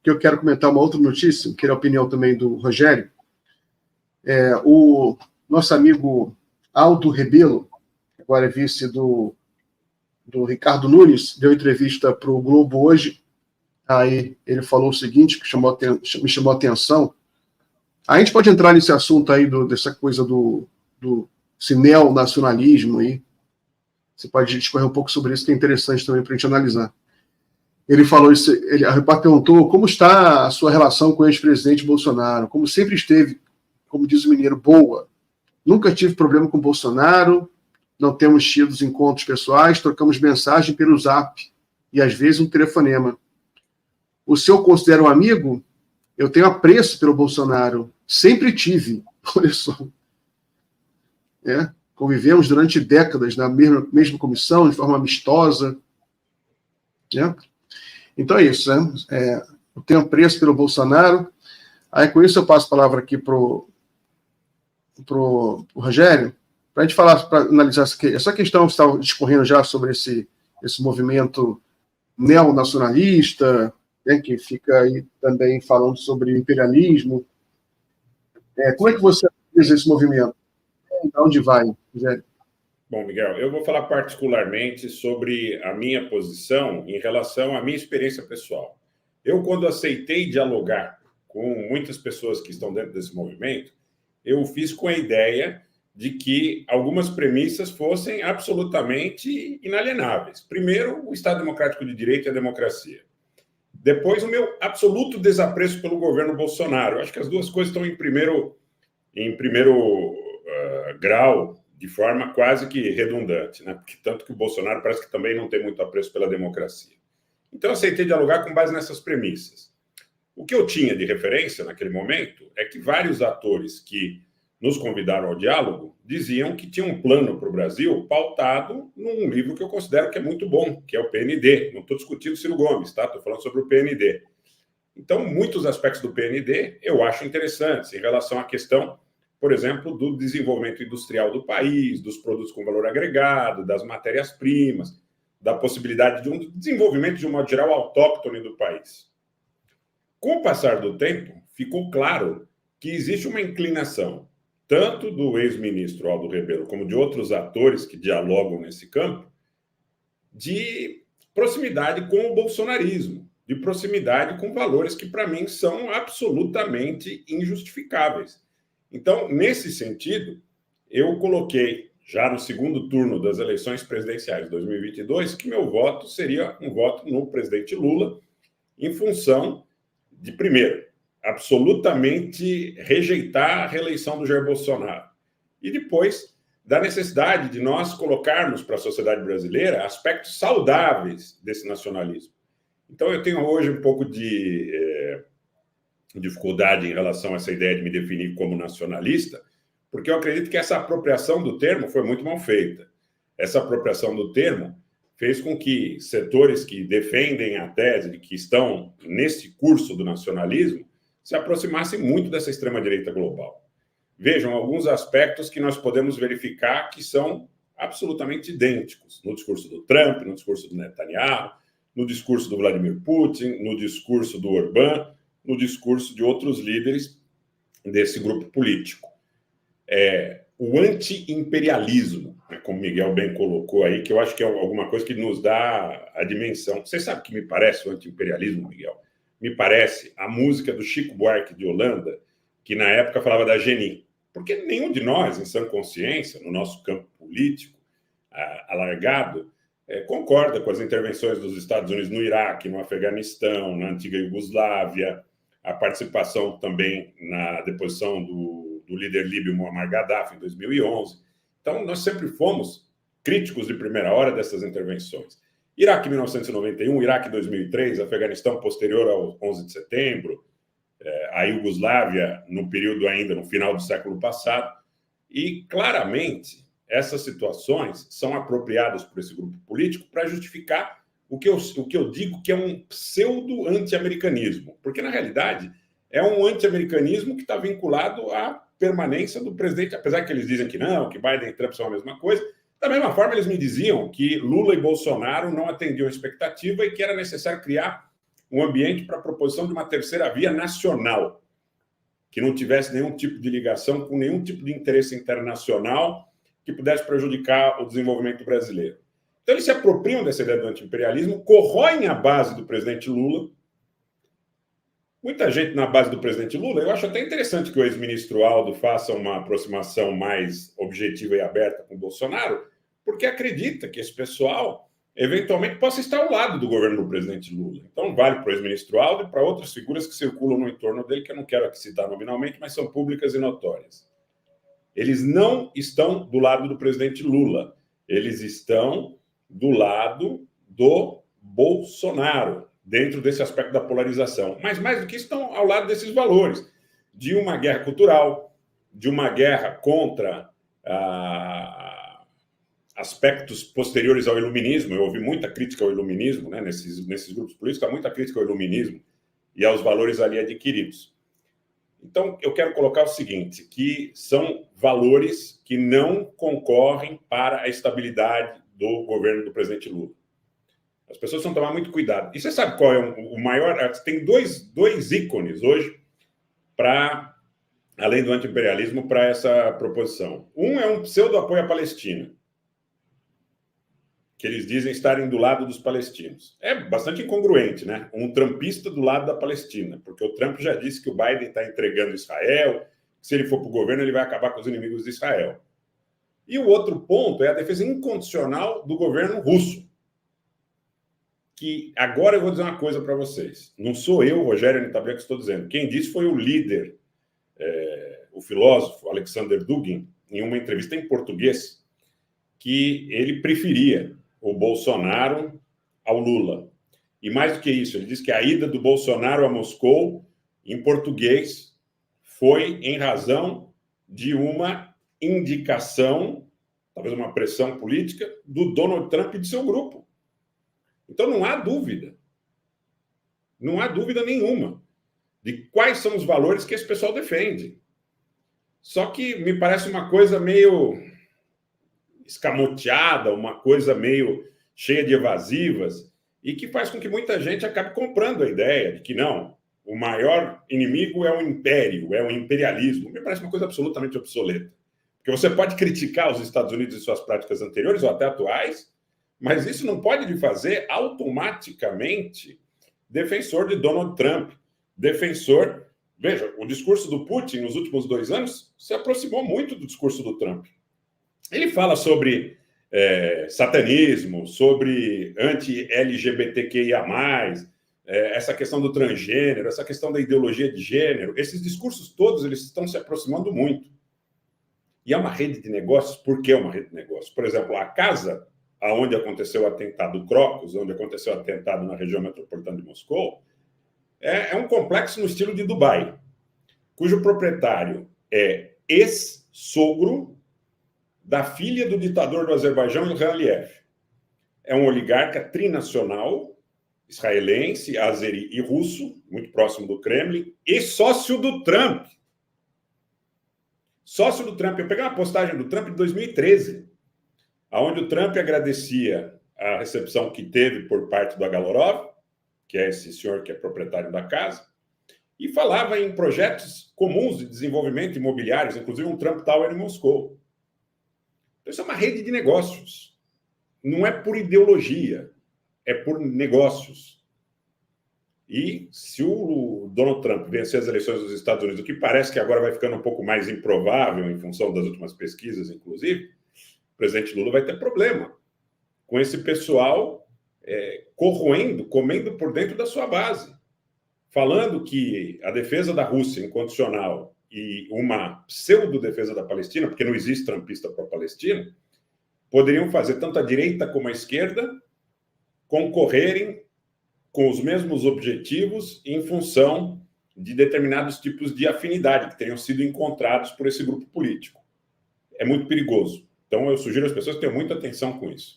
que eu quero comentar uma outra notícia, que é a opinião também do Rogério. O nosso amigo Aldo Rebelo, que agora é vice do Ricardo Nunes, deu entrevista para o Globo hoje. Aí ele falou o seguinte, que me chamou a atenção. A gente pode entrar nesse assunto aí, dessa coisa do neonacionalismo aí. Você pode discorrer um pouco sobre isso, que é interessante também para a gente analisar. Ele falou isso, a repórter perguntou como está a sua relação com o ex-presidente Bolsonaro. Como sempre esteve, como diz o mineiro, boa. Nunca tive problema com o Bolsonaro, não temos tido encontros pessoais, trocamos mensagem pelo Zap e às vezes um telefonema. O senhor considera um amigo? Eu tenho apreço pelo Bolsonaro. Sempre tive. Olha só. Convivemos durante décadas na mesma comissão, de forma amistosa. Então é isso. Eu tenho apreço pelo Bolsonaro. Aí com isso eu passo a palavra aqui para o Rogério, para a gente falar, para analisar essa questão que estava discorrendo já sobre esse movimento neonacionalista, que fica aí também falando sobre imperialismo. Como é que você analisa esse movimento? Para onde vai, Rogério? Bom, Miguel, eu vou falar particularmente sobre a minha posição em relação à minha experiência pessoal. Eu, quando aceitei dialogar com muitas pessoas que estão dentro desse movimento, eu fiz com a ideia de que algumas premissas fossem absolutamente inalienáveis. Primeiro, o Estado Democrático de Direito e a democracia. Depois, o meu absoluto desapreço pelo governo Bolsonaro. Eu acho que as duas coisas estão em primeiro grau, de forma quase que redundante, né? Porque tanto que o Bolsonaro parece que também não tem muito apreço pela democracia. Então, eu aceitei dialogar com base nessas premissas. O que eu tinha de referência naquele momento é que vários atores que nos convidaram ao diálogo diziam que tinha um plano para o Brasil pautado num livro que eu considero que é muito bom, que é o PND. Não estou discutindo Ciro Gomes, tá? Estou falando sobre o PND. Então, muitos aspectos do PND eu acho interessantes em relação à questão, por exemplo, do desenvolvimento industrial do país, dos produtos com valor agregado, das matérias-primas, da possibilidade de um desenvolvimento, de um modo geral, autóctone do país. Com o passar do tempo, ficou claro que existe uma inclinação, tanto do ex-ministro Aldo Rebelo como de outros atores que dialogam nesse campo, de proximidade com o bolsonarismo, de proximidade com valores que, para mim, são absolutamente injustificáveis. Então, nesse sentido, eu coloquei, já no segundo turno das eleições presidenciais de 2022, que meu voto seria um voto no presidente Lula, em função de, primeiro, absolutamente rejeitar a reeleição do Jair Bolsonaro. E depois, da necessidade de nós colocarmos para a sociedade brasileira aspectos saudáveis desse nacionalismo. Então, eu tenho hoje um pouco de dificuldade em relação a essa ideia de me definir como nacionalista, porque eu acredito que essa apropriação do termo foi muito mal feita. Essa apropriação do termo fez com que setores que defendem a tese de que estão nesse curso do nacionalismo se aproximassem muito dessa extrema-direita global. Vejam alguns aspectos que nós podemos verificar que são absolutamente idênticos no discurso do Trump, no discurso do Netanyahu, no discurso do Vladimir Putin, no discurso do Orbán, no discurso de outros líderes desse grupo político. O anti-imperialismo, como Miguel bem colocou aí, que eu acho que é alguma coisa que nos dá a dimensão. Você sabe o que me parece o anti-imperialismo, Miguel? Me parece a música do Chico Buarque de Holanda, que na época falava da Geni. Porque nenhum de nós, em sã consciência, no nosso campo político alargado, concorda com as intervenções dos Estados Unidos no Iraque, no Afeganistão, na antiga Iugoslávia, a participação também na deposição do líder líbio Muammar Gaddafi em 2011. Então, nós sempre fomos críticos de primeira hora dessas intervenções. Iraque 1991, Iraque 2003, Afeganistão posterior ao 11 de setembro, a Iugoslávia no período ainda no final do século passado. E, claramente, essas situações são apropriadas por esse grupo político para justificar o que eu digo que é um pseudo-anti-americanismo. Porque, na realidade, é um anti-americanismo que está vinculado à permanência do presidente, apesar que eles dizem que não, que Biden e Trump são a mesma coisa. Da mesma forma, eles me diziam que Lula e Bolsonaro não atendiam a expectativa e que era necessário criar um ambiente para a proposição de uma terceira via nacional, que não tivesse nenhum tipo de ligação com nenhum tipo de interesse internacional que pudesse prejudicar o desenvolvimento brasileiro. Então, eles se apropriam dessa ideia do anti-imperialismo, corroem a base do presidente Lula. Muita gente na base do presidente Lula, eu acho até interessante que o ex-ministro Aldo faça uma aproximação mais objetiva e aberta com o Bolsonaro, porque acredita que esse pessoal eventualmente possa estar ao lado do governo do presidente Lula. Então, vale para o ex-ministro Aldo e para outras figuras que circulam no entorno dele, que eu não quero aqui citar nominalmente, mas são públicas e notórias. Eles não estão do lado do presidente Lula, eles estão do lado do Bolsonaro, dentro desse aspecto da polarização. Mas, mais do que isso, estão ao lado desses valores, de uma guerra cultural, de uma guerra contra aspectos posteriores ao iluminismo. Eu ouvi muita crítica ao iluminismo, né, nesses grupos políticos, há muita crítica ao iluminismo e aos valores ali adquiridos. Então, eu quero colocar o seguinte, que são valores que não concorrem para a estabilidade do governo do presidente Lula. As pessoas precisam tomar muito cuidado. E você sabe qual é o maior... Tem dois ícones hoje para, além do anti-imperialismo, para essa proposição. Um é um pseudo-apoio à Palestina, que eles dizem estarem do lado dos palestinos. É bastante incongruente, né? Um trumpista do lado da Palestina, porque o Trump já disse que o Biden está entregando Israel, que se ele for para o governo, ele vai acabar com os inimigos de Israel. E o outro ponto é a defesa incondicional do governo russo. Que agora eu vou dizer uma coisa para vocês. Não sou eu, Rogério Anitablian, que estou dizendo. Quem disse foi o líder, o filósofo Alexander Dugin, em uma entrevista em português, que ele preferia o Bolsonaro ao Lula. E mais do que isso, ele disse que a ida do Bolsonaro a Moscou, em português, foi em razão de uma indicação, talvez uma pressão política, do Donald Trump e de seu grupo. Então, não há dúvida nenhuma de quais são os valores que esse pessoal defende. Só que me parece uma coisa meio escamoteada, uma coisa meio cheia de evasivas, e que faz com que muita gente acabe comprando a ideia de que não, o maior inimigo é o império, é o imperialismo. Me parece uma coisa absolutamente obsoleta. Porque você pode criticar os Estados Unidos e suas práticas anteriores ou até atuais, mas isso não pode lhe fazer automaticamente defensor de Donald Trump, defensor... Veja, o discurso do Putin nos últimos 2 anos se aproximou muito do discurso do Trump. Ele fala sobre satanismo, sobre anti-LGBTQIA+, essa questão do transgênero, essa questão da ideologia de gênero. Esses discursos todos eles estão se aproximando muito. E é uma rede de negócios. Por que é uma rede de negócios? Por exemplo, a casa onde aconteceu o atentado Crocus, onde aconteceu o atentado na região metropolitana de Moscou, é um complexo no estilo de Dubai, cujo proprietário é ex-sogro da filha do ditador do Azerbaijão, Ilham Aliyev. É um oligarca trinacional, israelense, azeri e russo, muito próximo do Kremlin, e sócio do Trump. Sócio do Trump. Eu peguei uma postagem do Trump de 2013, onde o Trump agradecia a recepção que teve por parte do Agalorov, que é esse senhor que é proprietário da casa, e falava em projetos comuns de desenvolvimento imobiliários, inclusive um Trump Tower em Moscou. Então, isso é uma rede de negócios. Não é por ideologia, é por negócios. E se o Donald Trump vencer as eleições dos Estados Unidos, o que parece que agora vai ficando um pouco mais improvável em função das últimas pesquisas, inclusive, o presidente Lula vai ter problema com esse pessoal corroendo, comendo por dentro da sua base, falando que a defesa da Rússia incondicional e uma pseudo-defesa da Palestina, porque não existe trumpista para a Palestina, poderiam fazer tanto a direita como a esquerda concorrerem com os mesmos objetivos em função de determinados tipos de afinidade que teriam sido encontrados por esse grupo político. É muito perigoso. Então, eu sugiro às pessoas que tenham muita atenção com isso.